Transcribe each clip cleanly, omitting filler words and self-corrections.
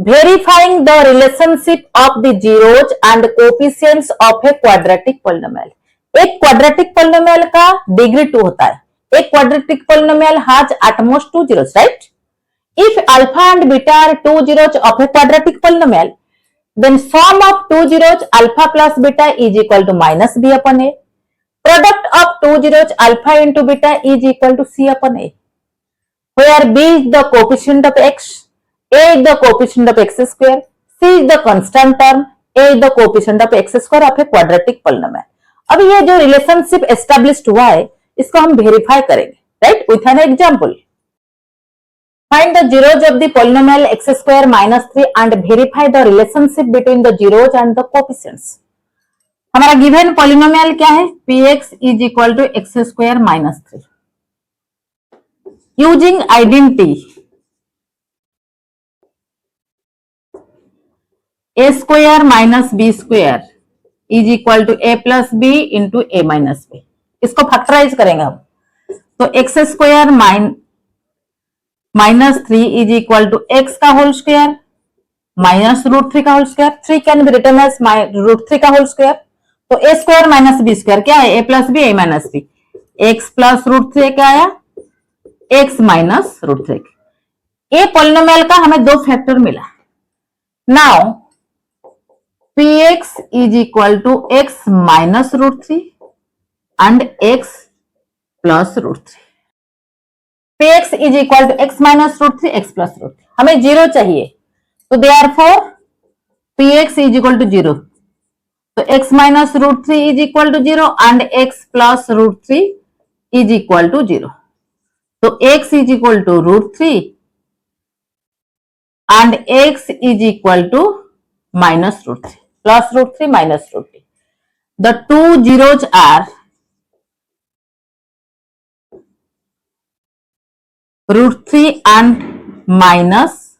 verifying the relationship of the zeros and coefficients of a quadratic polynomial. एक quadratic polynomial का degree 2 होता है. एक quadratic polynomial has at most 2 zeros, right? If alpha and beta are 2 zeros of a quadratic polynomial, then sum of 2 zeros alpha plus beta is equal to minus b upon a. Product of 2 zeros alpha into beta is equal to c upon a, where b is the coefficient of x, a is the coefficient of x square, c is the constant term, a is the coefficient of x square of a quadratic polynomial. अब ये जो relationship established हुआ है इसको हम verify करेंगे, right, with an example. Find the zeros of the polynomial x square minus 3 and verify the relationship between the zeros and the coefficients. हमारा given polynomial क्या है? px is equal to x square minus 3. Using identity a square minus b square is equal to a plus b into a minus b. इसको factorise करेंगे हम. तो x square minus 3 is equal to x का whole square minus root 3 का whole square. 3 can be written as root 3 का whole square. तो a square minus b square क्या है? a plus b a minus b. x plus root 3 क्या आया? x minus root 3. ये polynomial का हमें दो फैक्टर मिला. Now px is equal to x minus root 3 and x plus root 3. px is equal to x minus root 3, x plus root 3. हमें zero चाहिए, तो therefore px is equal to 0. तो x minus root 3 is equal to 0 and x plus root 3 is equal to 0. तो x is equal to root 3 and x is equal to minus root 3. Plus root 3 minus root 3. The two zeros are root 3 and minus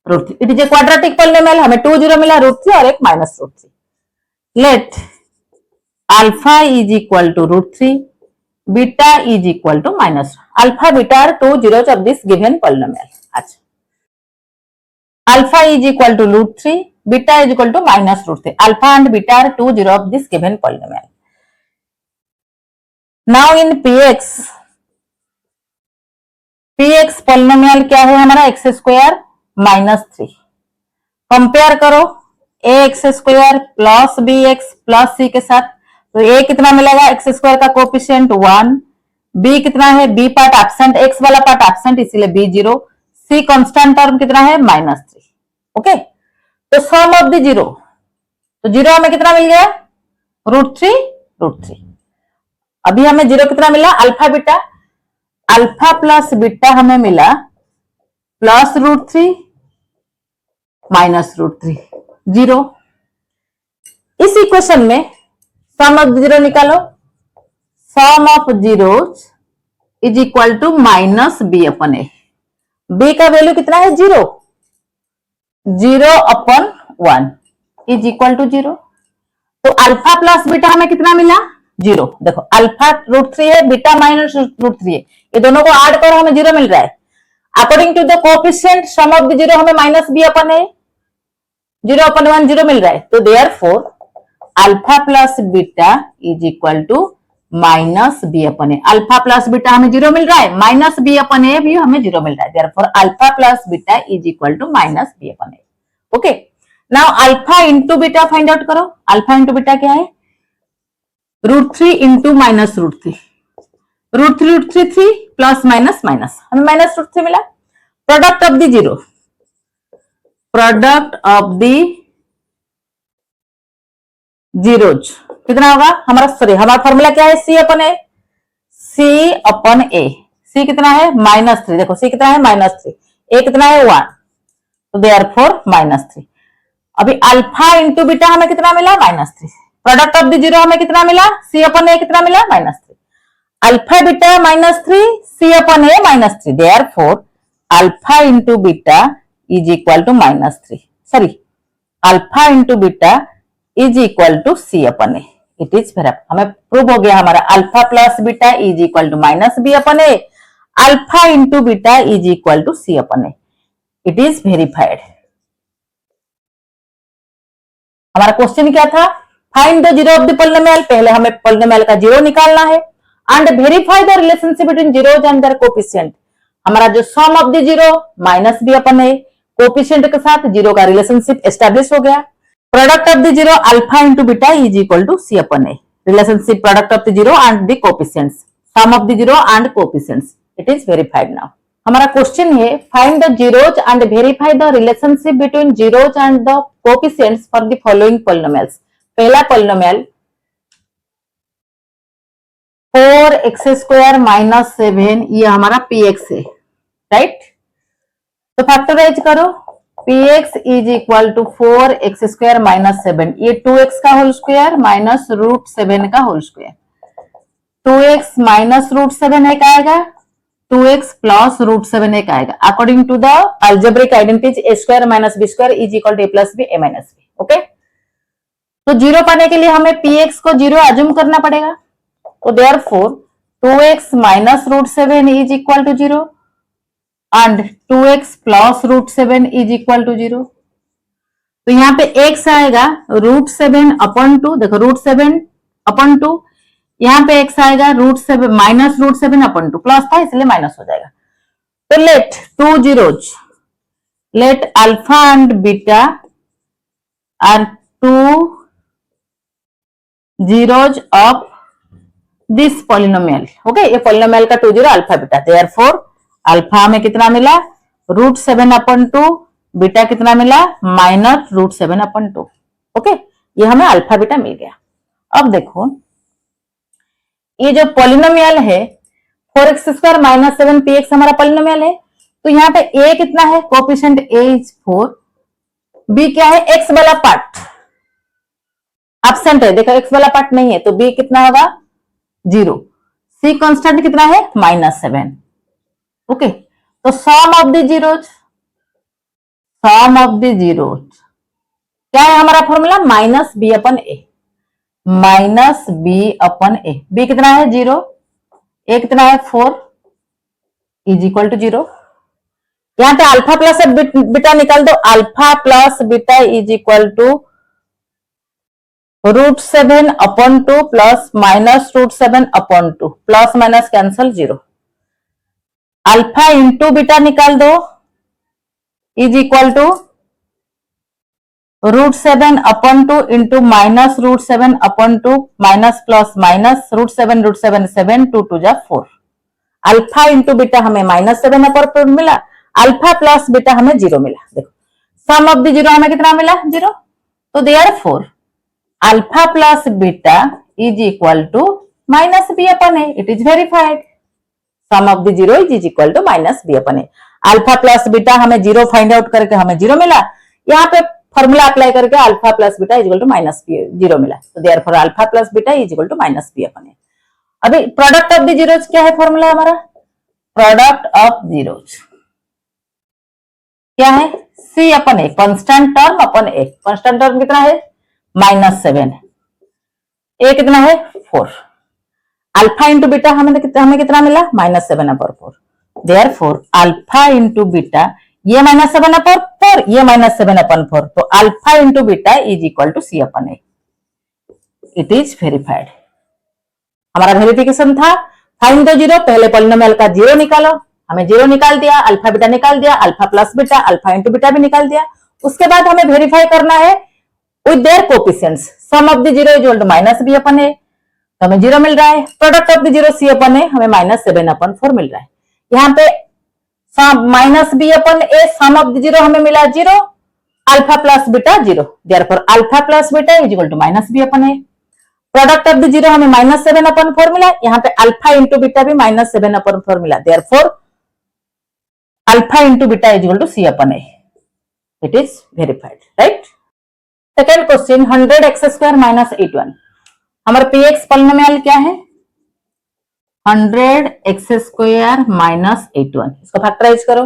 root 3. It is a quadratic polynomial. हमें 2 0 मिला, root 3 और एक minus root 3. Let alpha is equal to root 3, beta is equal to minus. Alpha, beta are two zeros of this given polynomial. अच्छा. Alpha is equal to root 3, beta is equal to minus root 3. Alpha and beta are two zeros of this given polynomial. Now in px polynomial क्या है हमारा? x square minus 3. Compare करो a x square plus B X plus C के साथ. तो a कितना मिलेगा? x square का कोफिशिएंट 1, b कितना है? b पार्ट एब्सेंट, x वाला पार्ट एब्सेंट इसीलिए b 0, c कांस्टेंट टर्म कितना है? माइनस 3. ओके, तो सम ऑफ द जीरो, तो जीरो हमें कितना मिल गया? रूट 3. अभी हमें जीरो कितना मिला? Alpha beta. Alpha plus beta हमें मिला प्लस रूट 3 माइनस रूट 3, 0. इस इक्वेशन में सम ऑफ जीरो निकालो. Sum of zeros is equal to minus B upon A. B का वैल्यू कितना है? 0. 0 अपन 1 इज इक्वल टू 0. तो अल्फा प्लस बीटा हमें कितना मिला? 0. देखो अल्फा रूट 3 है, बीटा माइनस रूट 3 है, ये दोनों को ऐड करो हमें 0 मिल रहा है. According to the coefficient sum of the zero हमें माइनस बी अपन है, 0 अपन 1 0 मिल रहा है. तो therefore alpha plus beta is equal to minus B upon A. Alpha plus beta हमें 0 मिल रहा है, माइनस बी अपन ए भी हमें 0 मिल रहा है. Therefore alpha plus beta is equal to minus B upon a. Okay, now alpha into beta find out करो. अल्फा इंटू बीटा क्या है? Root 3 into minus root 3. Root 3 plus minus minus, हमें minus root 3 मिला. Product of the zero, product of the zeros कितना होगा हमारा? Sorry, हमारा formula क्या है? सी upon a. C upon a. C कितना है? माइनस 3. देखो सी कितना है? माइनस 3. ए कितना है? 1. तो देयरफॉर माइनस 3. अभी अल्फा इंटू बीटा हमें कितना मिला? Minus 3. Product of the zero हमें कितना मिला? सी अपन ए कितना मिला? Minus 3. Alpha beta minus 3, c upon A minus 3. Therefore alpha into beta is equal to minus 3. Sorry, alpha into beta is equal to C upon A. It is verified. हमें prove हो गया हमारा alpha plus beta is equal to minus B upon A. Alpha into beta is equal to C upon A. It is verified. हमारा question क्या था, find the zero of the polynomial, पहले हमें polynomial का zero निकालना है and verify the relationship between zeros and their coefficient. हमारा जो sum of the zero minus B upon A, coefficient के साथ जीरो का रिलेशनशिप एस्टैब्लिश हो गया। Product of the zero alpha into beta is equal to C upon A, relationship product of the zero and the coefficients, sum of the zero and coefficients, it is verified now. हमारा question है find the zeros and verify the relationship between zeros and the coefficients for the following polynomials. पहला polynomial 4x² minus 7, ये हमारा px है, right. तो factorise करो, px is equal to 4x² minus 7, ये 2x का होल स्क्वायर माइनस रूट 7 का whole square, 2x minus root 7 एक आएगा, 2x प्लस रूट 7 एक आएगा। According to the algebraic identity a square minus b square is equal to a plus b a minus b, okay. तो zero पाने के लिए हमें px को जीरो अज्यूम करना पड़ेगा, तो therefore 2x minus root 7 is equal to 0 and 2x plus root 7 is equal to 0। तो यहाँ पे x आएगा रूट 7 अपॉन 2, देखो रूट 7 अपॉन 2, यहाँ पे x आएगा root 7 minus root 7 upon 2, plus था इसलिए माइनस हो जाएगा। तो let two zeros, let alpha and beta are two zeros of this polynomial, okay. ये पॉलिनोमियल का 2 zero alpha beta, therefore alpha हमें कितना मिला रूट 7 अपॉन 2, बीटा कितना मिला माइनस रूट 7 अपॉन 2, ओके। ये हमें अल्फा बीटा मिल गया। अब देखो ये जो पॉलिनोमियल है 4x² माइनस 7 px हमारा पॉलिनोमियल है, तो यहाँ पे a कितना है, कोएफिशिएंट a इज 4, b क्या है x वाला पार्ट एब्सेंट है, देखो x वाला पार्ट नहीं है, तो b कितना होगा 0, c कांस्टेंट कितना है -7, ओके। तो sum of the zeros, sum of the zeros क्या है हमारा formula minus B upon A, minus B upon A, B कितना है 0, ए कितना है 4 इज इक्वल टू 0। यहां पे अल्फा प्लस बीटा निकाल दो, alpha plus beta is equal to root 7 upon 2 plus minus root 7 upon 2, plus minus cancel 0। Alpha into beta निकाल दो is equal to root 7 upon 2 into minus root 7 upon 2, minus plus minus root 7 7 2 2 जा 4। Alpha into beta हमें -7 upon मिला, alpha plus beta हमें 0 मिला। देखो सम of the zero हमें कितना मिला 0, तो therefore alpha plus beta is equal to minus B upon A, it is verified. Sum of the zero is equal to minus B upon A, alpha plus beta हमें 0 find out करके हमें 0 मिला, यहाँ पे फॉर्मूला अप्लाई करके alpha plus beta is equal to minus B 0 मिला, तो therefore alpha plus beta is equal to minus B upon A. अभी प्रोडक्ट ऑफ द जीरोज क्या है फॉर्मूला हमारा, प्रोडक्ट ऑफ जीरोज क्या है सी अपन ए, कांस्टेंट टर्म अपन ए, constant term कितना है -7, ए कितना है 4, अल्फा इंटू बीटा हमें कितना मिला -7 upon 4, therefore alpha into beta ये -7 अपॉन 4, ये -7 अपॉन 4, तो alpha into beta is equal to C upon A, it is verified. हमारा वेरिफिकेशन था फाइंड द जीरो, पहले पॉलिनोमियल का जीरो निकालो, हमें जीरो निकाल दिया, अल्फा बीटा निकाल दिया, alpha plus beta, alpha into beta भी निकाल दिया। उसके बाद हमें वेरीफाई करना है with their coefficients, sum of the zero is equal to minus B upon A, तो हमें जीरो मिल रहा है, product of the zero C upon A हमें -7 अपन 4 मिल रहा है। यहाँ पे minus B upon A, sum of the zero हमें मिला 0, alpha plus beta 0, therefore alpha plus beta is equal to minus B upon A, product of the zero हमें -7 upon 4 मिला, यहाँ पे अल्फा इंटू बीटा भी -7 अपन 4 मिला, therefore alpha into beta is equal to C upon A, it is verified, right. Second question 100x² minus 81, हमारा px polynomial क्या है 100x² minus 81, इसको फैक्टराइज करो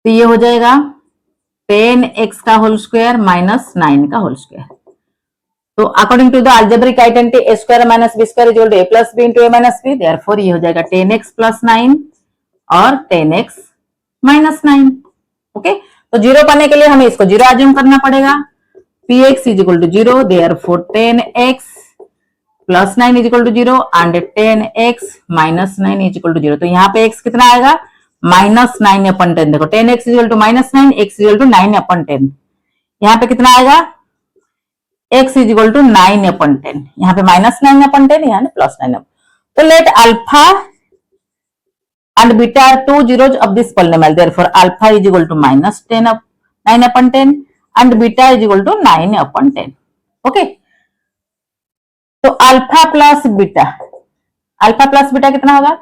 तो ये हो जाएगा 10x का होल स्क्वायर माइनस 9 का होल स्क्वायर। तो according to the algebraic identity a square minus b square is equal to a plus b into a minus b, therefore ये हो जाएगा 10x प्लस 9 और 10x माइनस 9, ओके। तो zero पाने के लिए हमें इसको जीरो अज्यूम करना पड़ेगा, px is equal to 0, therefore 10x plus 9 is equal to 0 and 10x minus 9 is equal to 0. तो यहाँ पे x कितना आएगा -9/10. देखो 10x is equal to -9, x is equal to 9/10. यहाँ पे कितना आएगा x is equal to 9/10. यहाँ पे -9/10, यहाँ पे +9. तो let alpha and beta are two zeros of this polynomial. Therefore, alpha is equal to -9/10 and beta is equal to 9/10. Okay. तो अल्फा प्लस बीटा कितना होगा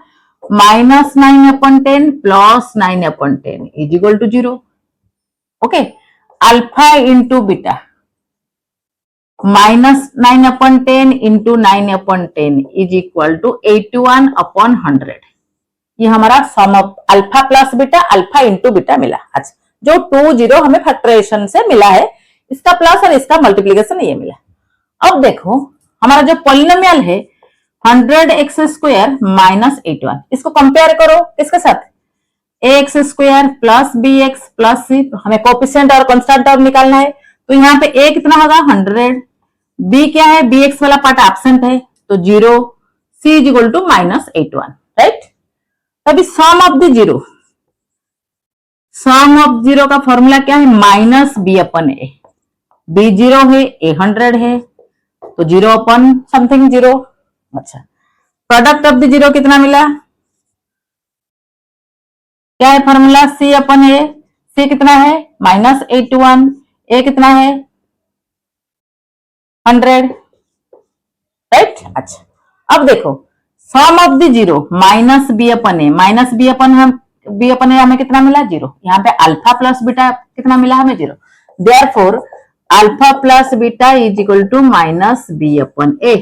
-9/10 plus 9/10 is equal to 0. Okay. Alpha into beta -9/10 into 9/10 is equal to 81/100. ये हमारा sum of alpha plus beta, alpha into beta मिला. अच्छा, जो 2 0 हमें factorisation से मिला है, इसका प्लस और इसका मल्टीप्लीकेशन ये मिला. अब देखो हमारा जो पॉलिनोमियल है 100x² माइनस 81, इसको कंपेयर करो किसके साथ, ax² plus bx plus c. हमें कोएफिशिएंट और कांस्टेंट टर्म निकालना है. तो यहाँ पे a कितना होगा 100, b क्या है, bx वाला पार्ट एब्सेंट है तो 0, c is equal to -81. Right. अभी सम ऑफ द जीरो का फॉर्मूला क्या है, -b/a. b 0 है, a 100 है तो 0/something 0. अच्छा, प्रोडक्ट ऑफ द जीरो कितना मिला, क्या है फॉर्मूला, c/a. c कितना है -81, a कितना है 100. राइट. अच्छा, अब देखो सम ऑफ द जीरो -b/a हमें कितना मिला 0. यहाँ पे अल्फा प्लस बीटा कितना मिला हमें 0. Therefore alpha plus beta is equal to -b/a.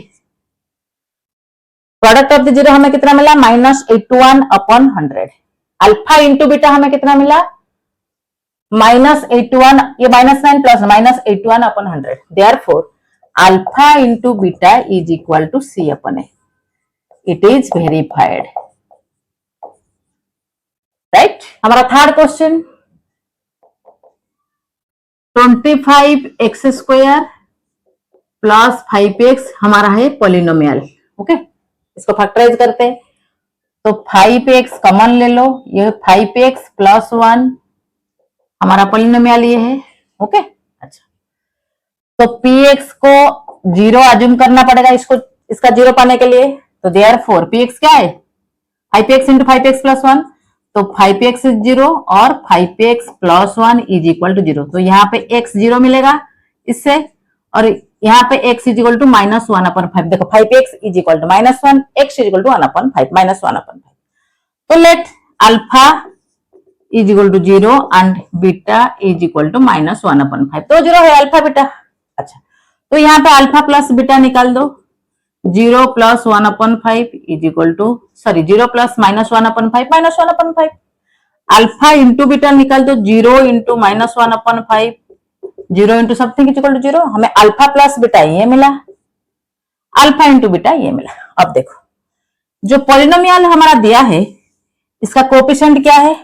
Product of the zero हमें कितना मिला -81/100. अल्फा इंटू बीटा हमें कितना मिला -81, ये -9 plus -81/100. Therefore alpha into beta is equal to c/a. It is verified. Right. हमारा third question 25x² plus 5x हमारा है पॉलिनोमियल. ओके, इसको फैक्टराइज करते हैं. तो 5x कॉमन ले लो, ये 5x प्लस 1 हमारा पॉलिनोमियल ये है. ओके. अच्छा, तो px को 0 अज्यूम करना पड़ेगा इसका 0 पाने के लिए. तो देयरफॉर px क्या है 5x इंटू 5x प्लस 1, तो 5x इज 0 और 5x plus 1 is equal to 0. तो यहाँ पे x 0 मिलेगा इससे, और यहाँ पे x इज इक्वल टू -1/5. देखो 5x is equal to -1, x is equal to 1/5 -1/5. तो let alpha is equal to 0 and beta is equal to -1/5. तो 0 है अल्फा बीटा. अच्छा, तो यहाँ पे अल्फा प्लस बीटा निकाल दो. 0 plus 1/5 is equal to 0 plus -1/5 -1/5. Alpha into beta निकाल दो. 0 into -1/5, 0 into something is equal to 0. हमें अल्फा प्लस बीटा ये मिला, अल्फा इंटू बीटा ये मिला. अब देखो जो पॉलिनोमियल हमारा दिया है इसका कोएफिशिएंट क्या है,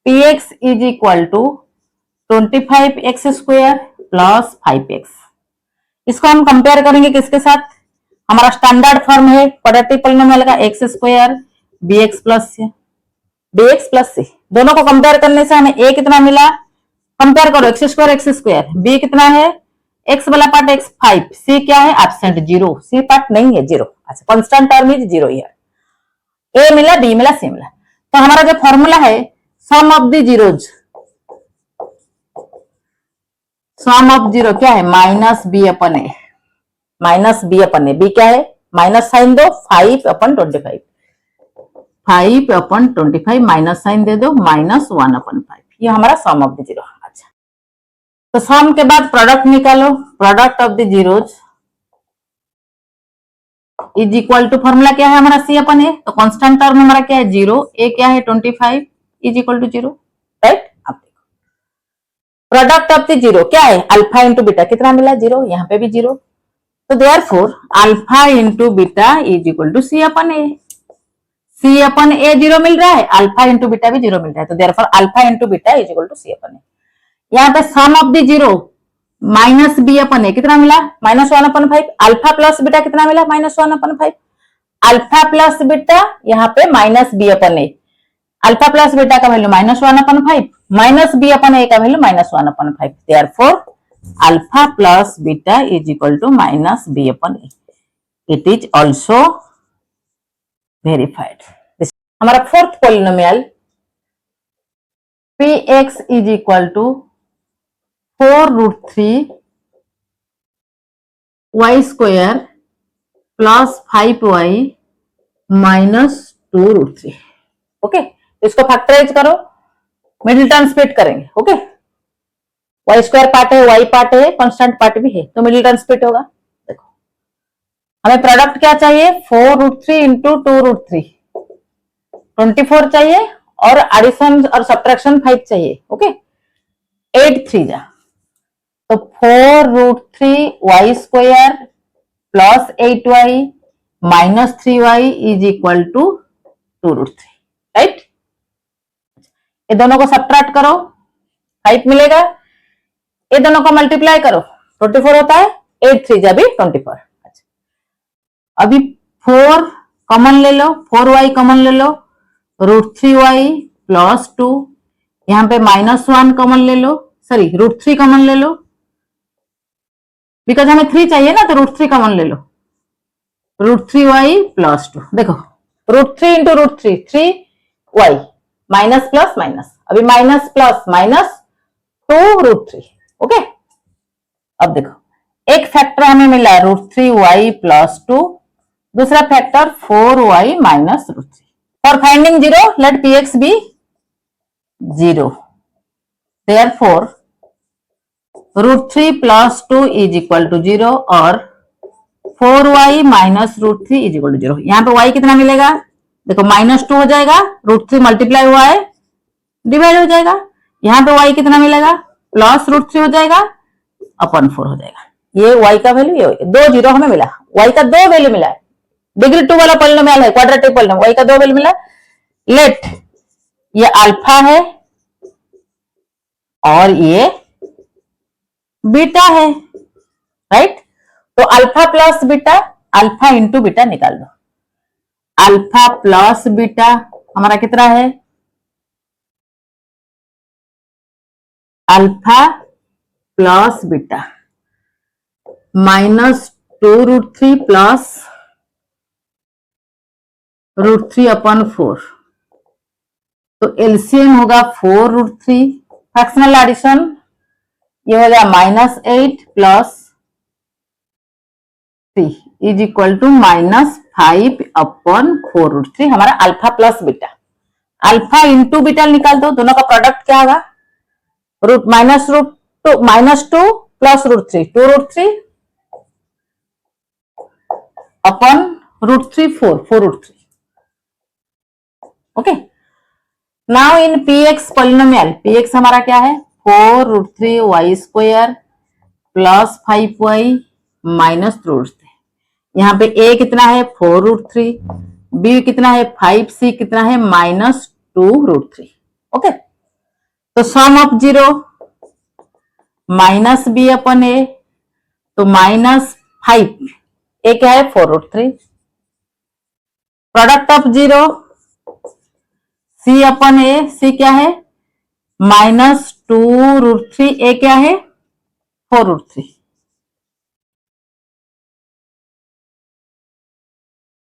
px is equal to 25x² plus 5x. इसको हम कंपेयर करेंगे किसके साथ, हमारा स्टैंडर्ड फॉर्म है क्वाड्रेटिक पॉलिनोमियल का x² bx प्लस c. दोनों को कंपेयर करने से हमें a कितना मिला, कंपेयर करो x², b कितना है x वाला पार्ट x 5, c क्या है एब्सेंट 0, c पार्ट नहीं है 0. अच्छा, constant term is 0 here. a मिला, b मिला, c मिला. तो हमारा जो फॉर्मूला है sum of the zeros, sum of zero क्या है -b/a. -b/a, b क्या है माइनस साइन दो 5/25, 5/25 माइनस साइन दे दो -1/5. ये हमारा सम ऑफ द जीरो. अच्छा, तो सम के बाद प्रोडक्ट निकालो. Product of the zeros is equal to formula क्या है हमारा c/a. तो कांस्टेंट टर्म हमारा क्या है 0, a क्या है 25 इज इक्वल टू 0. राइट. अब देखो प्रोडक्ट ऑफ द जीरो क्या है, अल्फा इंटू बीटा कितना मिला 0, यहाँ पे भी 0. तो therefore alpha into beta is equal to c/a. c/a 0 मिल रहा है, अल्फा इंटू बीटा भी 0 मिल रहा है. तो therefore alpha into beta is equal to c/a. यहाँ पे sum of the zero minus B upon ए कितना मिला -1/5, अल्फा प्लस बीटा कितना मिला -1/5, अल्फा प्लस बीटा यहाँ पे माइनस बी अपन ए, अल्फा प्लस बीटा का value -1/5 minus B upon A का value -1/5, therefore alpha plus beta is equal to minus B upon A, it is also verified. हमारा fourth polynomial px is equal to 4√3 y square plus 5y minus 2√3। Okay, इसको factorize करो, middle term split करेंगे। Okay, y square part है, y part है, constant part भी है, तो middle term split होगा। देखो हमें प्रोडक्ट क्या चाहिए, 4√3 इंटू 2√3 24 चाहिए, और एडिशन और सब्ट्रैक्शन 5 चाहिए। ओके, 8 3 जा, तो 4√3 y square plus 8y minus 3y is equal to 2√3, right. ये दोनों को सब्ट्रैक्ट करो, 5 मिलेगा, ये दोनों को मल्टीप्लाई करो, 24 होता है, 8 3 जा भी 24। अच्छा, अभी 4 कॉमन ले लो, 4y कॉमन ले लो, √3y प्लस 2, यहां पे -1 कॉमन ले लो, सॉरी √3 कॉमन ले लो, बिकॉज हमें 3 चाहिए ना, तो √3 कॉमन ले लो, √3y प्लस 2। देखो √3 into √3 3y minus plus minus, अभी माइनस प्लस माइनस 2√3। ओके, अब देखो एक फैक्टर हमें मिला √3y प्लस 2, दूसरा factor 4y minus √3। For finding 0 let px be 0, therefore √3 plus 2 is equal to 0 और 4y minus √3 is equal to 0। यहाँ पे y कितना मिलेगा, देखो -2 हो जाएगा, √3 मल्टीप्लाई हुआ है, डिवाइड हो जाएगा, यहाँ पे y कितना मिलेगा, प्लस √3 हो जाएगा, अपन 4 हो जाएगा। ये y का वैल्यू, ये 2 0 हमें मिला, y का 2 वैल्यू मिला है, डिग्री 2 वाला पॉलिनोमियल है, क्वाड्रेटिक पॉलिनोमियल, y का 2 वैल्यू मिला। लेट ये अल्फा है और ये बीटा है, राइट। तो alpha plus beta, alpha into beta निकाल दो, अल्फा प्लस बीटा हमारा कितना है, अल्फा प्लस बीटा -2√3 प्लस √3/4, तो एलसीएम होगा 4√3, फ्रैक्शनल एडिशन ये हो गया -8 प्लस 3 इज इक्वल टू -5/4√3, हमारा alpha plus beta. Alpha into beta निकाल दो, दोनों का प्रोडक्ट क्या होगा, -2 plus √3 2√3 upon √3 4√3। Okay, now in px polynomial, px हमारा क्या है 4√3 y square plus 5y minus 2√3। यहाँ पे a कितना है 4√3, b कितना है 5, c कितना है -2√3। ओके, तो sum of 0 minus B upon A, तो -5, ए क्या है 4√3, product of 0 C upon a, सी क्या है -2√3, ए क्या है 4√3।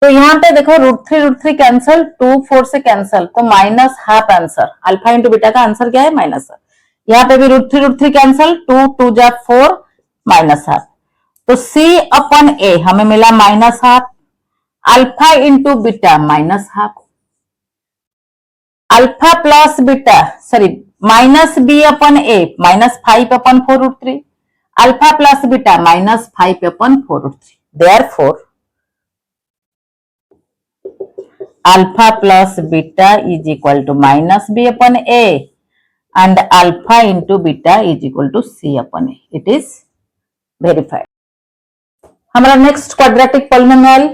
तो यहाँ पे देखो √3 कैंसल, 2 4 से कैंसल, तो -1/2 आंसर, अल्फा इंटू बीटा का आंसर क्या है माइनस। यहाँ पे भी √3 कैंसल, 2 2 जा 4 -1/2, तो सी अपन ए हमें मिला -1/2, alpha into beta -1/2, alpha plus beta sorry minus B upon a -5/4√3, alpha plus beta -5/4√3, therefore alpha plus beta is equal to -b upon a and alpha into beta is equal to c upon a. It is verified. हमारा next quadratic polynomial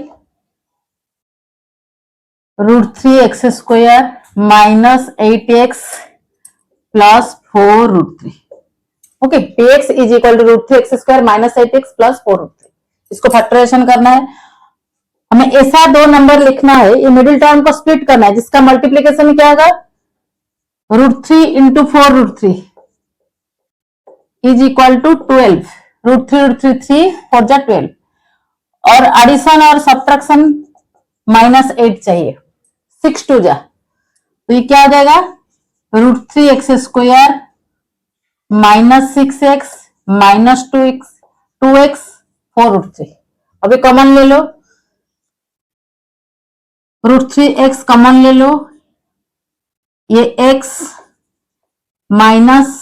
√3x square -8x plus 4√3। Okay, p x is equal to root three x square minus 8x plus 4 root three. इसको factorisation करना है, हमें ऐसा दो number लिखना है, ये मिडिल टर्म को स्प्लिट करना है, जिसका मल्टीप्लीकेशन क्या होगा, root three into 4 root three is equal to 12, root three 4 जा 12, और एडिशन और सब्ट्रैक्शन माइनस 8 चाहिए, 6 2 जा, तो ये क्या हो जाएगा, root three x square minus 6x minus 2x 4 root three. अभी कॉमन ले लो, रूट थ्री एक्स कॉमन ले लो, ये x minus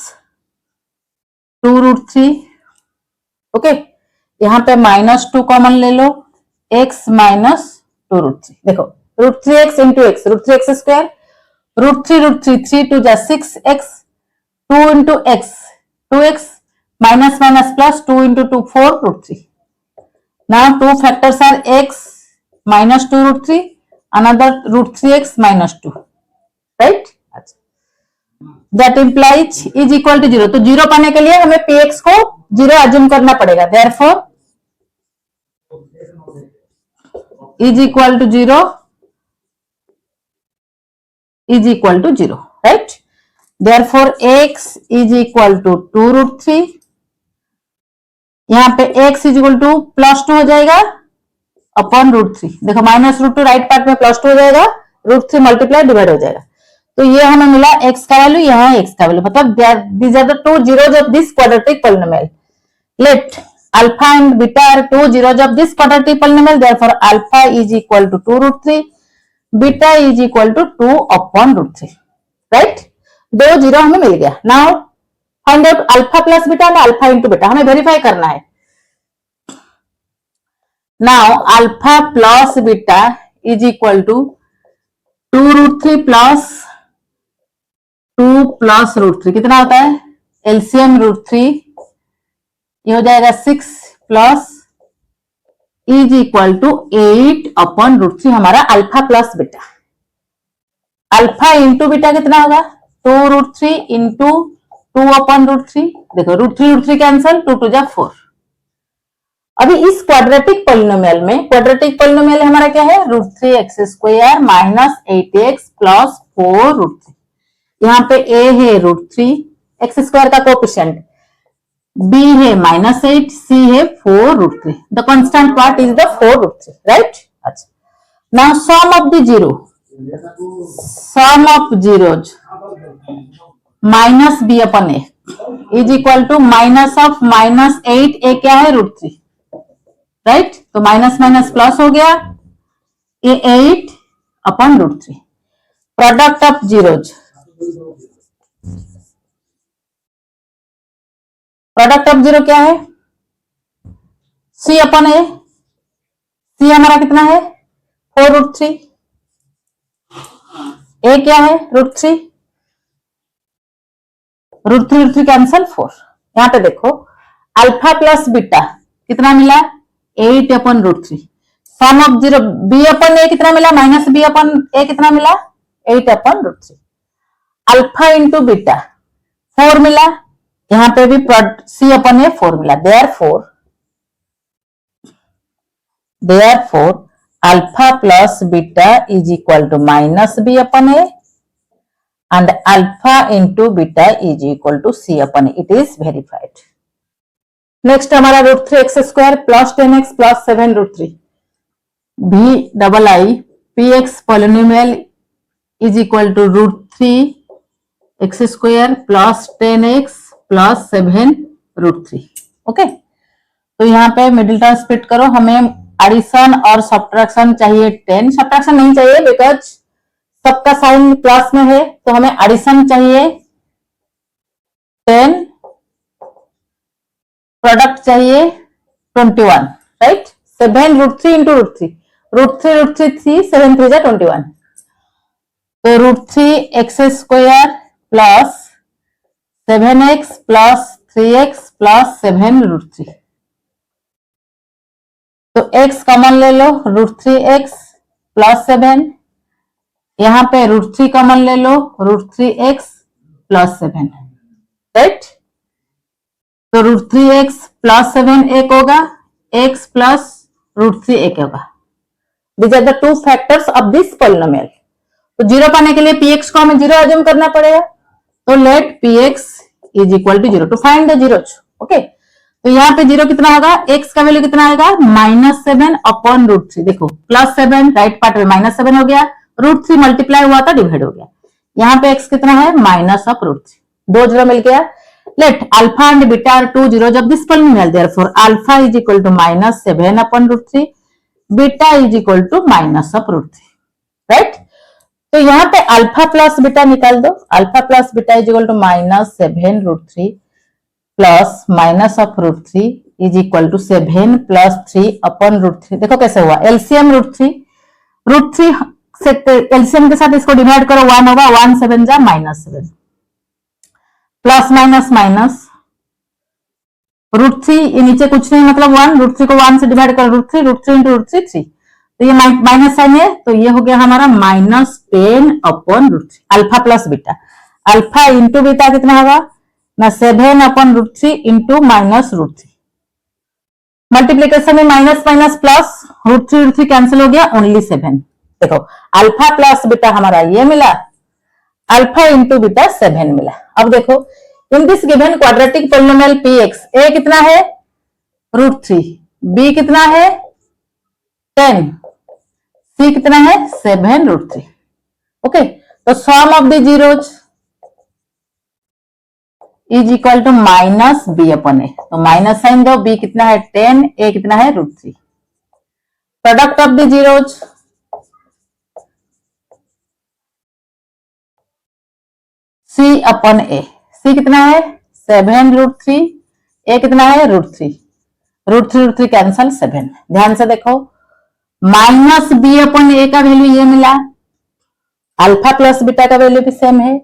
2 root three, okay, यहां पे माइनस 2 कॉमन ले लो, x माइनस 2 रूट थ्री। देखो root three x into x, root three x square, root three 3 2 जा 6x, 2 into x 2x minus minus plus 2 into 2 4 root three. Now two factors are x minus 2 root 3, another root 3x minus 2, right? That implies is equal to 0. तो 0 पाने के लिए हमें px को 0 assume करना पड़ेगा, therefore is equal to 0 is equal to 0, right? Therefore x is equal to 2 root 3, यहाँ पे x is equal to plus 2 हो जाएगा अपॉन रूट थ्री। देखो minus root two right part में प्लस 2 हो जाएगा, रूट थ्री मल्टीप्लाई डिवाइड हो जाएगा, तो ये हमें मिला x का वैल्यू, यहाँ x का वैल्यू, मतलब these are the two zeros of this quadratic polynomial. Let alpha and beta are two zeros of this quadratic polynomial, therefore alpha is equal to 2 root three, beta is equal to 2 upon root three, right? दो zero हमें मिल गया। Now find out alpha plus beta and alpha into beta, हमें verify करना है। Now alpha plus beta is equal to 2 root three plus 2 plus root three, कितना होता है, एलसीएम रूट थ्री, ये हो जाएगा 6 plus is equal to 8 upon root three, हमारा alpha plus beta. Alpha into beta कितना होगा, 2 root three into 2 upon root three, देखो रूट थ्री कैंसल, 2 2 जा 4। अभी इस क्वाड्रेटिक पॉलिनोमियल में, क्वाड्रेटिक पॉलिनोमियल हमारा क्या है, root three x square minus 8x plus 4 root three, यहाँ पे a है रूट थ्री एक्स स्क्वायर का कोएफिशिएंट, b है माइनस 8, c है 4 root three, the constant part is the 4 root three, right? अच्छा, now sum of the zero, sum of zeros minus B upon A is equal to minus of minus 8, A क्या है, root three, right? तो minus minus plus हो गया, ये 8 upon root three, product of zeros, product of zero क्या है, सी upon ए, सी हमारा कितना है 4 रूट थ्री, ए क्या है root three, root three cancel 4। यहां पे देखो अल्फा प्लस बीटा कितना मिला, 8 upon root three, sum of zero B upon A कितना मिला, माइनस बी अपॉन ए कितना मिला, 8 upon root three, alpha into beta 4 मिला, यहां पे भी सी अपॉन ए 4 मिला, therefore alpha plus beta is equal to minus B upon a and alpha into beta is equal to c upon a. It is verified. Next हमारा root three x square plus 10x plus 7 root three, भी double I P X polynomial is equal to root three x square plus 10x plus 7 root three, okay? तो यहाँ पे middle term split करो, हमें addition और subtraction चाहिए 10, subtraction नहीं चाहिए बिकॉज सबका साइन प्लस में है, तो हमें एडिशन चाहिए 10, प्रोडक्ट चाहिए 21, right? 7 root three into root three, root three 7 3 जा 21, तो root three x square plus 7x plus 3x plus 7 root three, तो x कॉमन ले लो, रूट थ्री एक्स प्लस 7, यहां पे रूट थ्री कॉमन ले लो, root three x plus 7, right? तो √3x प्लस 7 एक होगा, x प्लस √3 एक होगा। These are the two factors of this polynomial. तो जीरो पाने के लिए px को हमें जीरो अज्यूम करना पड़ेगा। तो let px is equal to zero to find the zeros. Okay, तो यहाँ पे जीरो कितना होगा, x का वैल्यू कितना आएगा -7 अपॉन √3। देखो +7 राइट पार्ट में -7 हो गया, √3 मल्टीप्लाई हुआ था डिवाइड हो गया। यहाँ पे x कितना है -√3, दो जीरो मिल गया। Let alpha and beta are two zero जब this polynomial therefore alpha is equal to -7 upon √3, beta is equal to -√3, right. तो यहाँ पे अल्फा प्लस बीटा निकाल दो, alpha plus beta is equal to -7√3 plus -√3 is equal to 7 plus 3 upon √3। देखो कैसे हुआ, LCM √3 से एलसीएम के साथ इसको डिवाइड करो, 1 होगा, 1 7 जा -7 प्लस माइनस माइनस √3, ये नीचे कुछ नहीं मतलब 1, √3 को 1 से डिवाइड करो, √3 इंटू √3 3, तो ये माइनस साइन है, तो ये हो गया हमारा -10 upon √3। Alpha plus beta, alpha into beta कितना होगा ना 7 अपॉन √3 इंटू -√3। मल्टीप्लीकेशन में माइनस माइनस प्लस, √3 कैंसिल हो गया, ओनली 7। देखो अल्फा प्लस बीटा हमारा ये मिला, अल्फा इंटू बीटा 7 मिला। अब देखो in this given quadratic polynomial px, a कितना है √3, b कितना है 10, c कितना है 7√3। ओके, तो sum of the zeros is equal to -b upon a, तो माइनस साइन दो, b कितना है 10, a कितना है √3। Product of the zeros c upon a, c कितना है 7√3, a कितना है √3 कैंसल 7। ध्यान से देखो -b अपॉन a का वैल्यू ये मिला, अल्फा प्लस बीटा का वैल्यू भी सेम है,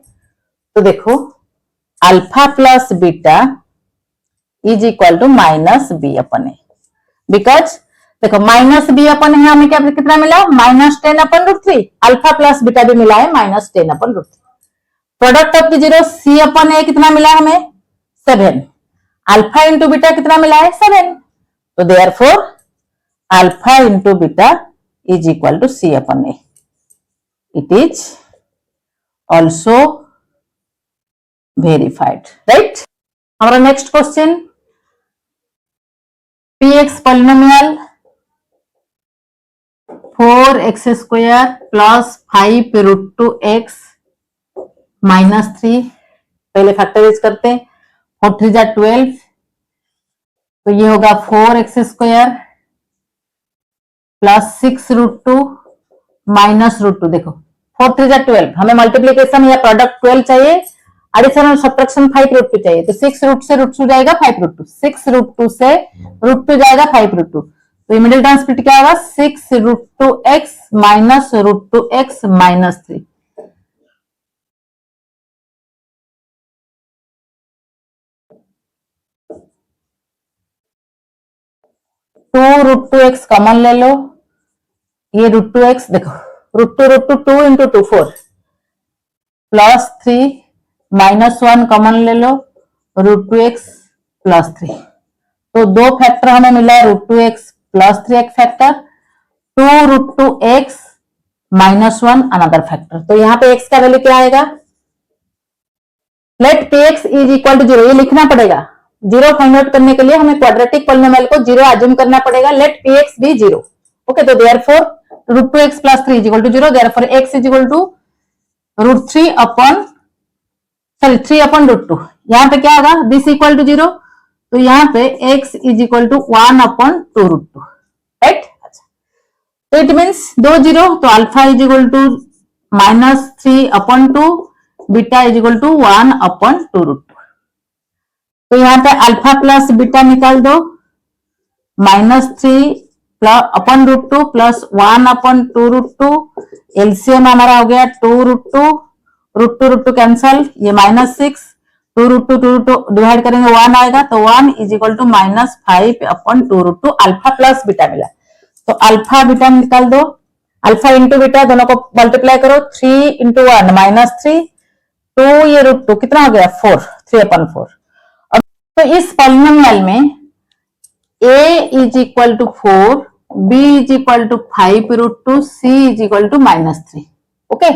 तो देखो alpha plus beta is equal to -b upon a, because देखो -b अपॉन है हमें क्या कितना मिला -10 अपॉन √3, अल्फा प्लस बीटा भी मिला है -10 upon √3। Product of the zero c upon a कितना मिला हमें 7, अल्फा इंटू बीटा कितना मिला है 7, तो therefore alpha into beta is equal to c upon a। It is also verified, right. हमारा next question, px polynomial 4x² plus 5√2x -3, पहले factorise करते हैं, 4 3 जा 12, तो ये होगा 4x² प्लस 6√2 -√2। देखो 4 3 जा 12, हमें मल्टीप्लीकेशन या प्रोडक्ट 12 चाहिए, एडिशन और सब्ट्रैक्शन 5√2 चाहिए, तो 6 रूट से √2 जाएगा 5√2, 6√2 से √2 जाएगा 5√2, तो ये मिडिल टर्म स्प्लिट क्या होगा 6√2x -√2x -3। 2√2x कॉमन ले लो, ये √2x देखो √2 इंटू 2 4 प्लस 3 -1 कॉमन ले लो, √2x प्लस 3, तो दो फैक्टर हमें मिला है √2x प्लस 3 एक फैक्टर, 2√2x -1 अनदर फैक्टर। तो यहाँ पे x का वैल्यू क्या आएगा, let px is equal to 0, ये लिखना पड़ेगा, जीरो फाइंड आउट करने के लिए हमें क्वाड्रेटिक पॉलिनोमियल को जीरो अज्यूम करना पड़ेगा, लेट px बी 0। ओके, तो therefore √2x plus 3 is equal to 0, therefore x is equal to √3 upon 3 upon √2। यहाँ पे क्या होगा दिस इक्वल टू 0, तो यहाँ पे x is equal to 1 upon 2√2, right. अच्छा, तो इट मीन्स 2 0, तो alpha is equal to -3 upon 2, beta is equal to 1 upon 2√2। तो यहाँ पे अल्फा प्लस बीटा निकाल दो, -3 अपॉन √2 प्लस 1 अपॉन 2√2, एलसीएम हमारा हो गया 2√2, √2 कैंसल, ये -6, 2√2 डिवाइड करेंगे 1 आएगा, तो 1 is equal to -5 upon 2√2, alpha plus beta मिला। तो अल्फा बीटा निकाल दो, अल्फा इंटू बीटा दोनों को मल्टीप्लाई करो, 3 इंटू 1 -3, 2 ये √2 कितना हो गया 4, 3 अपॉन 4। तो इस पॉलिनोमियल में a is equal to 4, b is equal to 5√2, c is equal to -3. Okay,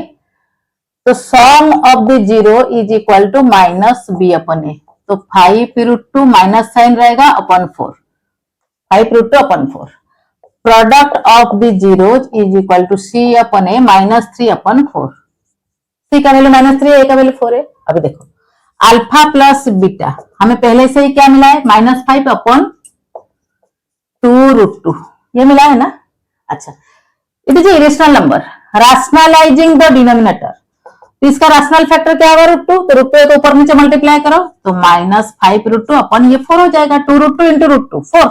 तो sum of the zero is equal to -b upon a. तो 5√2 माइनस साइन रहेगा upon 4, 5√2 upon 4. Product of the zeros is equal to c upon a -3 upon 4. c का value -3 है, a का value 4 है. अभी देखो alpha plus beta हमें पहले से ही क्या मिला है, -5 अपन 2√2 ये मिला है ना. अच्छा, it is irrational number. Rationalising the denominator, तो इसका रैशनल फैक्टर क्या होगा √2, तो √2 को ऊपर नीचे मल्टीप्लाई करो तो -5√2 अपन ये 4 हो जाएगा. 2√2 इंटू √2 4.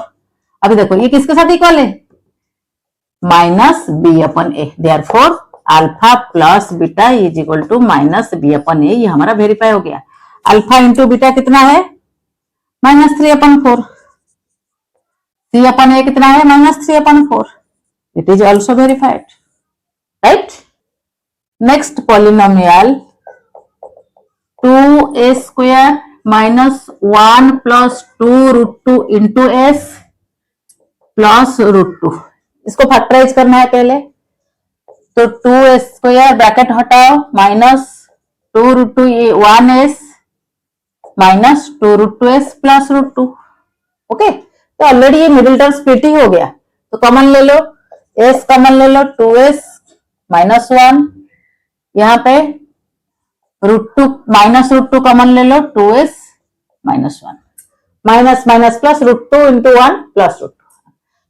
अभी देखो ये किसके साथ इक्वल है, -b upon a. Therefore alpha plus beta is equal to -b upon a. ये हमारा वेरीफाई हो गया. अल्फा इंटू बीटा कितना है, -3 अपन 4. c अपन a कितना है, -3 upon 4. It is also verified, right. Next polynomial 2a square -1 plus 2√2 into s plus √2. इसको factorise करना है पहले. तो 2a स्क्वायर ब्रैकेट हटाओ -2√2 1s minus 2√2s plus √2. Okay, तो ऑलरेडी ये मिडिल टर्म स्प्लिट ही हो गया. तो कॉमन ले लो, s कॉमन ले लो, 2s -1, यहाँ पे √2 -√2 कॉमन ले लो, 2s -1 minus minus plus √2 into 1 plus √2.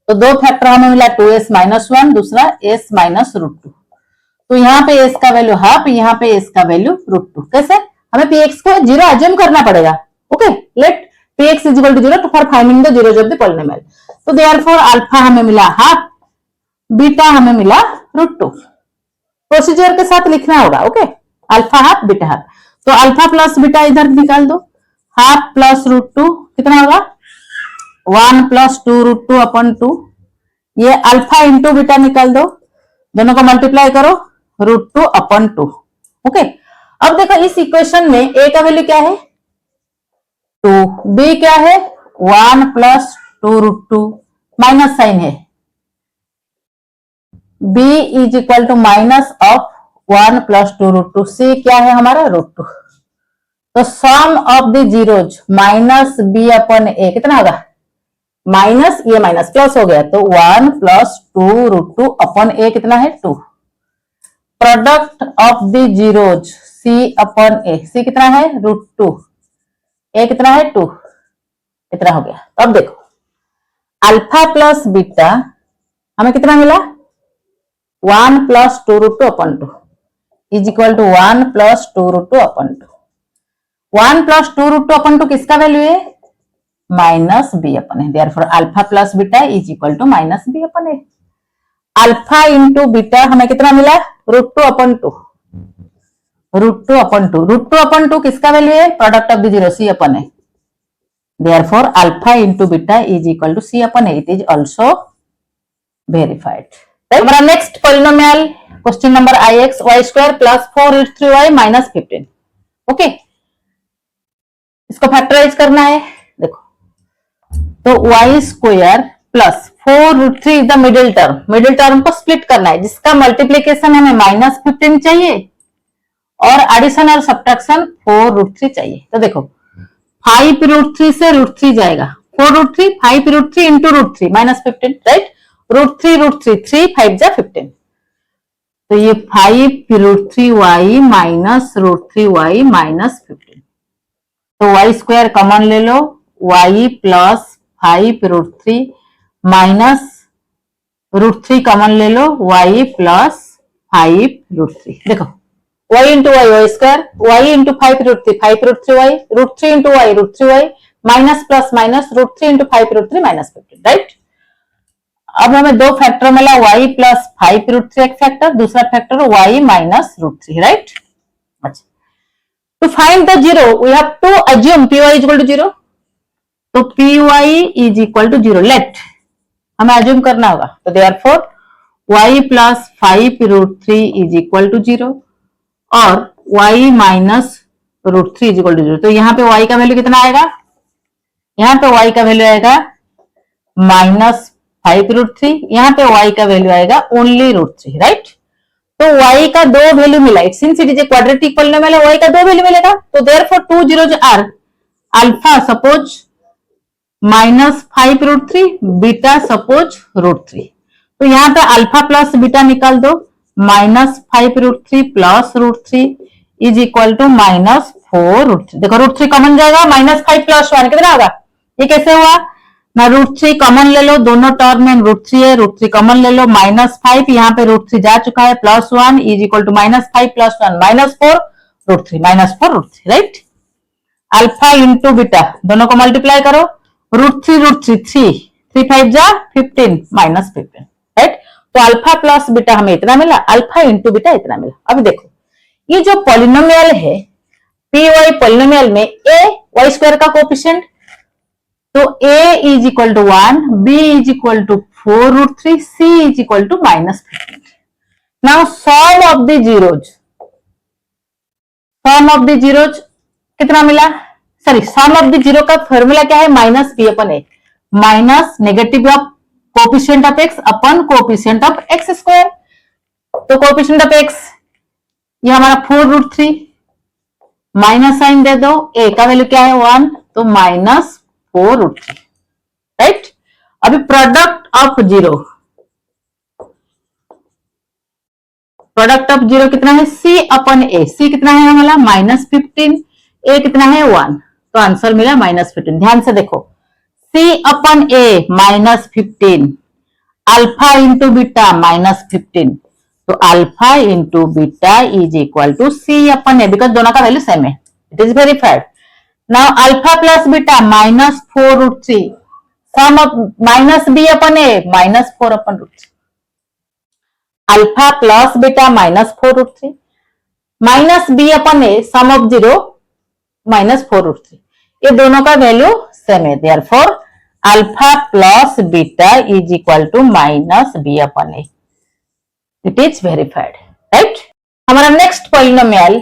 तो दो फैक्टर हमें मिला, 2s -1, दूसरा s माइनस √2. तो यहाँ पे s का वैल्यू हाफ, यहाँ पे s का वैल्यू √2. कैसे, हमें px को 0 अज्यूम करना पड़ेगा. Okay, let px is equal to 0 for finding the zeros of the polynomial. तो देयरफॉर अल्फा हमें मिला हाफ, बीटा हमें मिला √2. प्रोसीजर के साथ लिखना होगा. Okay, alpha half beta half. तो अल्फा प्लस बीटा इधर निकाल दो, हाफ प्लस √2 कितना होगा, 1 प्लस 2√2 अपन 2. ये अल्फा इंटू बीटा निकाल दो, दोनों को मल्टीप्लाई करो, √2 अपन 2. ओके, अब देखो इस इक्वेशन में a का वैल्यू क्या है 2, b क्या है 1 प्लस 2√2 माइनस साइन है, b is equal to minus of 1 plus 2√2, c क्या है हमारा √2. तो sum of the zeros -b upon a कितना होगा, माइनस ये माइनस प्लस हो गया, तो 1 प्लस 2√2 अपन a कितना है 2. Product of the zeros c upon a, c कितना है √2, a कितना है 2, इतना हो गया. अब देखो अल्फा प्लस बीटा हमें कितना मिला, 1 plus 2√2 upon 2 is equal to 1 plus 2√2 upon 2. 1 plus 2√2 upon 2 किसका वैल्यू है, -b अपन है. Therefore alpha plus beta is equal to -b upon है. अल्फा इंटू बीटा हमें कितना मिला, √2 अपन 2, √2 अपन 2. √2 अपन 2 किसका वैल्यू है, product of the zero c upon है. Therefore alpha into beta is equal to c upon है. It is also verified. हमारा next polynomial question number ix y square plus 4√3y minus 15. Okay, इसको factorise करना है. देखो तो y square plus 4√3 is the middle term, middle term को split करना है, जिसका मल्टीप्लीकेशन हमें -15 चाहिए और एडिशन और सब्ट्रैक्शन 4√3 चाहिए. तो देखो 5√3 से √3 जाएगा, 4√3 5√3 इंटू √3 -15, राइट. √3 3 5 जा 15. तो ये 5√3y माइनस √3y माइनस 15. तो y स्क्वायर कॉमन ले लो, y प्लस 5√3 माइनस √3 कॉमन ले लो, y प्लस 5√3. देखो y into y square, y into 5√3 5√3y, √3 into y √3y minus plus minus √3 into 5√3 minus 15, right. अब हमें दो फैक्टर मिला, y प्लस 5√3 एक factor, दूसरा फैक्टर y माइनस √3, राइट. अच्छा, to find the zero we have to assume py is equal to 0. तो py is equal to 0 let हमें assume करना होगा. तो therefore y plus 5√3 is equal to 0 और y minus √3 is equal to 0. तो यहाँ पे y का वैल्यू कितना आएगा, यहाँ पे y का वैल्यू आएगा -5√3, यहाँ पे y का वैल्यू आएगा ओनली √3, राइट। तो y का दो वैल्यू मिला, since it is a quadratic polynomial है, y का दो वैल्यू मिलेगा, तो therefore two zeros are alpha suppose -5√3, beta suppose √3। तो यहाँ पे अल्फा प्लस बीटा निकाल दो, -5√3 प्लस √3 इज इक्वल टू -4√3। देखो √3 कॉमन जाएगा, -5 प्लस 1 कितना होगा, ये कैसे हुआ ना, √3 कॉमन ले लो, दोनों टर्म में √3 है, √3 कॉमन ले लो, -5 यहाँ पे √3 जा चुका है, +1 is equal to -5 plus 1 -4√3, -4√3, right. Alpha into beta दोनों को मल्टीप्लाई करो, √3 3 5 जा 15 -15, राइट। तो अल्फा प्लस बीटा हमें इतना मिला, अल्फा इंटू बीटा इतना मिला। अब देखो ये जो पॉलिनोमियल है पी वाई पॉलिनोमियल में ए वाई स्क्वायर का कोएफिशिएंट, तो a is equal to 1, b is equal to 4√3, c is equal to -15। Now sum of the zeros, sum of the zeros कितना मिला, sorry sum of the zero का formula क्या है, -b/a, minus negative of coefficient of x upon coefficient of x square. तो coefficient of x ये हमारा 4√3, minus sign दे दो, a का वैल्यू क्या है 1, तो -4√3, राइट। अभी product of zero, product of zero कितना है, c/a, c कितना है हमारा -15, a कितना है 1, तो आंसर मिला -15। ध्यान से देखो c/a -15, अल्फा इंटू बीटा -15, तो alpha into beta is equal to c/a, because दोनों का वैल्यू सेम है, it is verified. Now alpha plus beta -4√3, sum of -b/a -4/√3, alpha plus beta -4√3 -b/a sum of 0 -4√3, ये दोनों का वैल्यू सेम है, therefore alpha plus beta is equal to -b/a, it is verified, right। हमारा next polynomial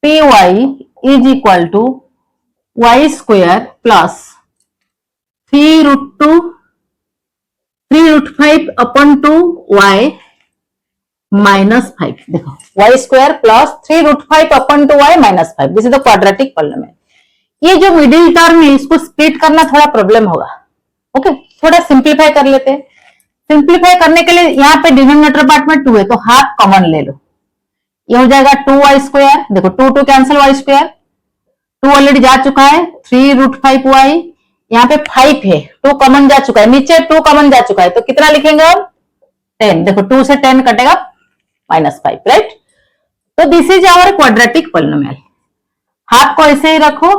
py is equal to y square plus 3√2 3√5/2 y -5। देखो y square plus 3√5/2 y -5, this is the quadratic polynomial. ये जो middle term है इसको split करना थोड़ा problem होगा, okay थोड़ा सिंप्लीफाई कर लेते हैं। सिंप्लीफाई करने के लिए यहाँ पे डिनोमिनेटर पार्ट में 2 है, तो हाफ कॉमन ले लो, ये हो जाएगा 2y स्क्वायर, देखो 2 कैंसिल, y स्क्वायर 2 ऑलरेडी जा चुका है, 3√5y, यहाँ पे 5 है, 2 कॉमन जा चुका है, नीचे 2 कॉमन जा चुका है, तो कितना लिखेंगे हम 10, देखो 2 से 10 कटेगा -5, राइट। तो this is our quadratic polynomial. Half को ऐसे ही रखो,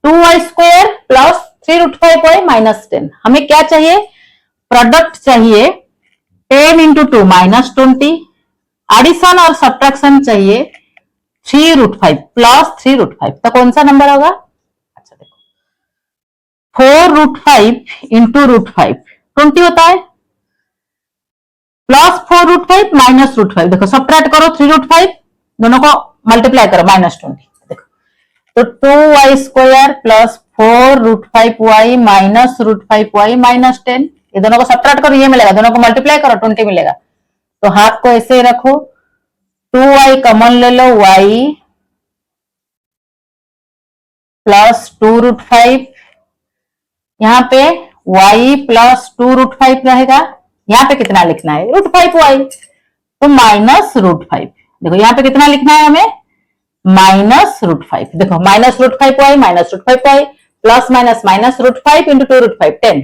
2y स्क्वायर प्लस 3√5y -10। हमें क्या चाहिए, प्रोडक्ट चाहिए 10 इंटू 2 -20, एडिशन और सब्ट्रैक्शन चाहिए 3√5 प्लस 3√5, तो कौन सा नंबर होगा, अच्छा देखो 4√5 इंटू √5 20 होता है, प्लस 4√5 माइनस √5, देखो सब्ट्रैक्ट करो 3√5, दोनों को मल्टीप्लाई करो -20, देखो तो 2y square plus 4√5y minus √5y -10, ये दोनों को सब्ट्रैक्ट करो, ये मिलेगा, दोनों को मल्टीप्लाई करो 20 मिलेगा। तो हाफ को ऐसे ही रखो, 2y कॉमन ले लो, y प्लस 2√5, यहाँ पे y प्लस 2√5 रहेगा, यहाँ पे कितना लिखना है √5y, तो -√5, देखो यहाँ पे कितना लिखना है हमें -√5, देखो -√5y -√5y plus minus -√5 into 2√5 10,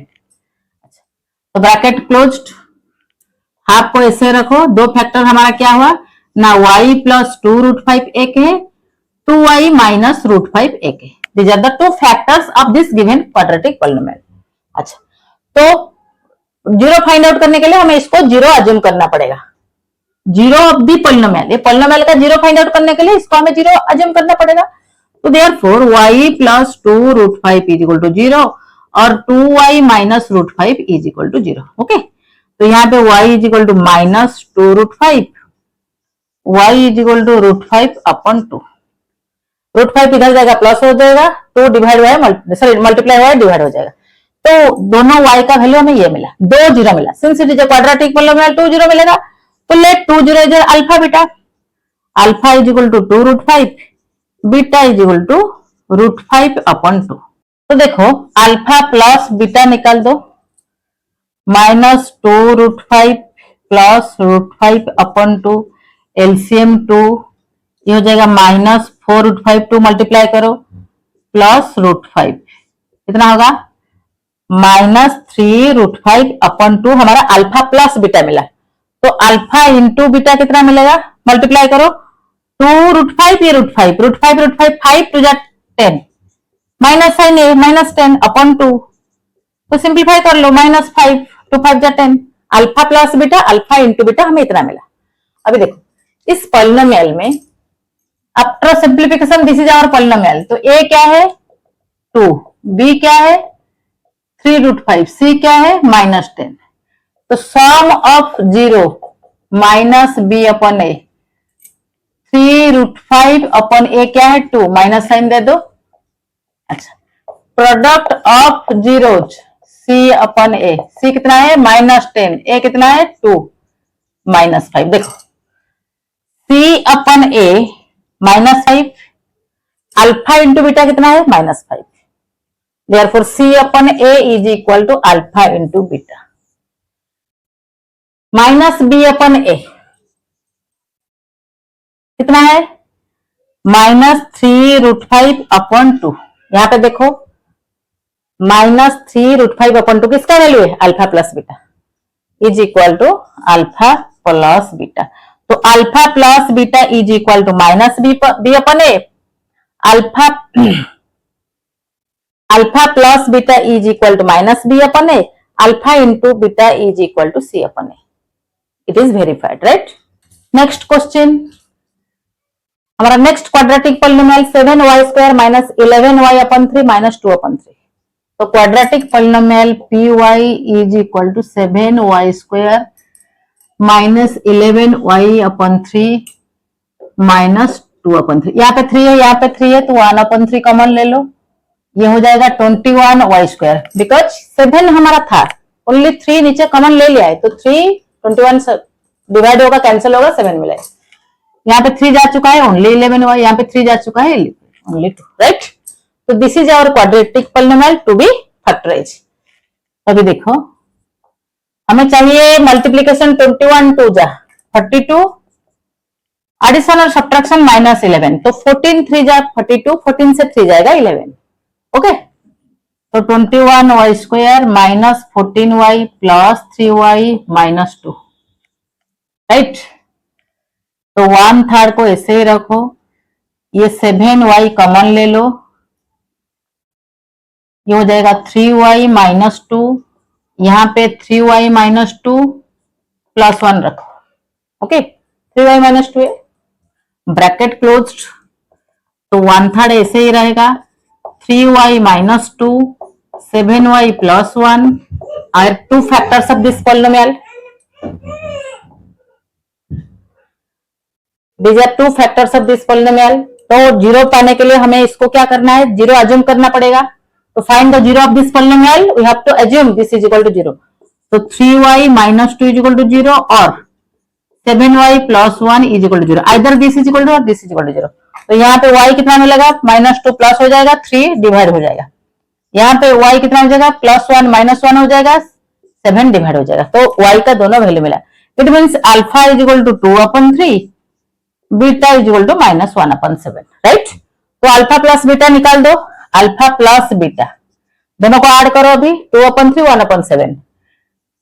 तो ब्रैकेट क्लोज्ड। हाफ को ऐसे रखो, दो फैक्टर हमारा क्या हुआ ना, y प्लस 2√5 एक है, 2y माइनस √5 एक है, these are the two factors of this given quadratic polynomial। अच्छा तो जीरो फाइंड आउट करने के लिए हमें इसको जीरो अज्यूम करना पड़ेगा, जीरो ऑफ दी पॉलिनोमियल, ये पॉलिनोमियल का जीरो फाइंड आउट करने के लिए इसको हमें जीरो अज्यूम करना पड़ेगा। तो therefore y plus 2√5 is equal to 0 और 2y minus √5 is equal to 0, okay. तो यहाँ पे y is equal to -2√5, y is equal to √5/2, √5 इधर जाएगा प्लस हो जाएगा, 2 डिवाइड हुआ है सॉरी मल्टीप्लाई हुआ है डिवाइड हो जाएगा। तो दोनों y का वैल्यू हमें ये मिला, 2 0 मिला। Since it is a quadratic polynomial 2 0 मिलेगा। तो let 2 0 is alpha beta, alpha is equal to 2 √5, beta is equal to √5 upon 2। तो देखो अल्फा प्लस बीटा निकाल दो, -2 √5 प्लस √5 अपॉन 2, एलसीएम 2, ये हो जाएगा -4 √5, 2 मल्टीप्लाई करो प्लस √5, कितना होगा -3 √5 अपॉन 2। हमारा अल्फा प्लस बीटा मिला, तो अल्फा इंटू बीटा कितना मिलेगा, मल्टीप्लाई करो 2 √5 ये √5 √5 5 टू जा 10, माइनस साइन है -10 अपॉन 2, तो सिंप्लीफाई कर लो -5 2 5 जा 10, alpha plus beta alpha into beta हमें इतना मिला। अभी देखो इस पॉलिनोमियल में after simplification this is our polynomial, तो a क्या है 2, b क्या है 3 √5, c क्या है -10, तो sum of 0 minus b upon a, 3 √5 upon a क्या है 2, माइनस साइन दे दो। अच्छा, product of zeros c upon a, c कितना है -10, a कितना है 2 -5। देखो c upon a -5, alpha into beta कितना है -5, therefore c upon a is equal to alpha into beta, minus b upon a कितना है -3 √5 अपॉन 2। यहां पे देखो -3 √5 अपॉन 2 किसका वैल्यू है, alpha plus beta is equal to alpha plus beta. तो alpha plus beta is equal to -b upon a, alpha plus beta is equal to -b upon a, alpha into beta is equal to c upon a। It is verified, right. Next question, हमारा next quadratic polynomial 7y² minus 11y upon 3 minus 2 upon 3। तो quadratic polynomial py is equal to 7y² minus 11y upon 3 minus 2 upon 3। यहाँ पे 3 है, यहाँ पे 3 है, तो 1 upon 3 common ले लो, ये हो जाएगा 21y², बिकॉज 7 हमारा था, ओनली 3 नीचे कॉमन ले लिया है, तो 3 21 डिवाइड होगा कैंसिल होगा 7 मिलेगा। यहाँ पे 3 जा चुका है, ओनली 11y, यहाँ पे 3 जा चुका है ओनली 2, राइट। तो this is our quadratic polynomial to be factorise. अभी देखो हमें चाहिए मल्टीप्लीकेशन 21 2 जा 32, एडिशन और सब्ट्रैक्शन -11, तो 14 3 जा 32, 14 से 3 जाएगा 11, ओके। तो 21y² minus 14y plus 3y minus 2, right. तो 1/3 को ऐसे ही रखो, ये 7y कॉमन ले लो, ये हो जाएगा 3y माइनस 2, यहाँ पे 3y माइनस 2 प्लस 1 रखो, ओके। 3y माइनस 2 है, ब्रैकेट क्लोज्ड, तो 1/3 ऐसे ही रहेगा, 3y minus 2 7y plus 1 are 2 factors of this polynomial. These are 2 factors of this polynomial। तो 0 पाने के लिए हमें इसको क्या करना है, 0 अज्यूम करना पड़ेगा। तो find the 0 of this polynomial, we have to assume this is equal to 0। तो 3y minus 2 is equal to 0 और 7y plus 1 is equal to 0। either this is equal to or this is equal to 0। तो यहाँ पे y कितना मिलेगा, -2 plus हो जाएगा, 3 divide हो जाएगा। यहाँ पे y कितना हो जाएगा, +1 -1 हो जाएगा, 7 डिवाइड हो जाएगा। तो y का दोनों वैल्यू मिला। It means alpha is equal to 2/3, beta is equal to -1/7, right. तो अल्फा प्लस बीटा निकाल दो, अल्फा प्लस बीटा दोनों को ऐड करो अभी, 2/3 1/7,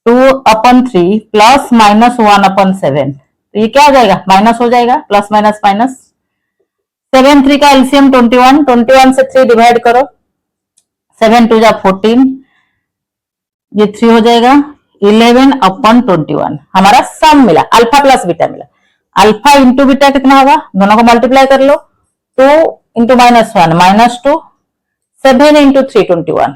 2/3 प्लस -1/7, तो ये क्या हो जाएगा, माइनस हो जाएगा, प्लस माइनस माइनस। 7 3 का एलसीएम 21, 21 से 3 डिवाइड करो, 7 2 जा 14, ये 3 हो जाएगा, 11/21 हमारा सम मिला, अल्फा प्लस बीटा मिला। अल्फा इंटू बीटा कितना होगा, दोनों को मल्टीप्लाई कर लो, 2 इंटू -1 -2, 7 इंटू 3 21,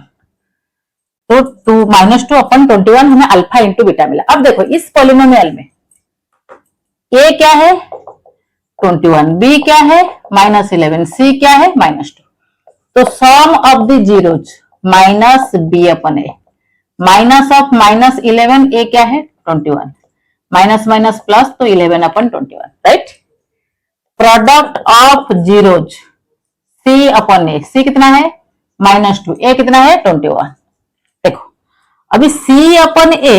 तो 2 -2/21 हमें अल्फा इंटू बीटा मिला। अब देखो इस पॉलिनोमियल में ए क्या है, 21, बी क्या है -11, सी क्या है -2। तो sum of the zeros minus B upon A, minus of -11 a क्या है 21, माइनस माइनस प्लस तो 11 upon 21, right. Product of zeros c upon a, c कितना है -2, ए कितना है 21। देखो अभी सी अपन ए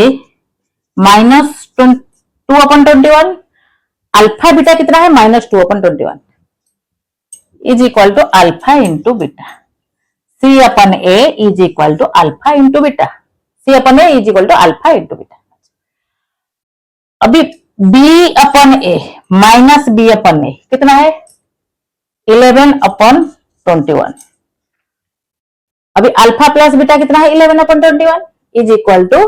-2 अपन 21, अल्फा बीटा कितना है -2 upon 21 is equal to alpha into beta. C upon A is equal to alpha into beta, c upon A is equal to alpha into beta. अभी b upon ए minus B upon ए कितना है 11 upon 21। अभी alpha plus beta कितना है 11 upon 21 is equal to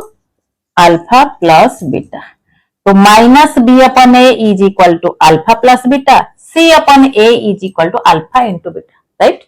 alpha plus beta. तो minus B upon A is equal to alpha plus beta, c upon A is equal to alpha into beta, right.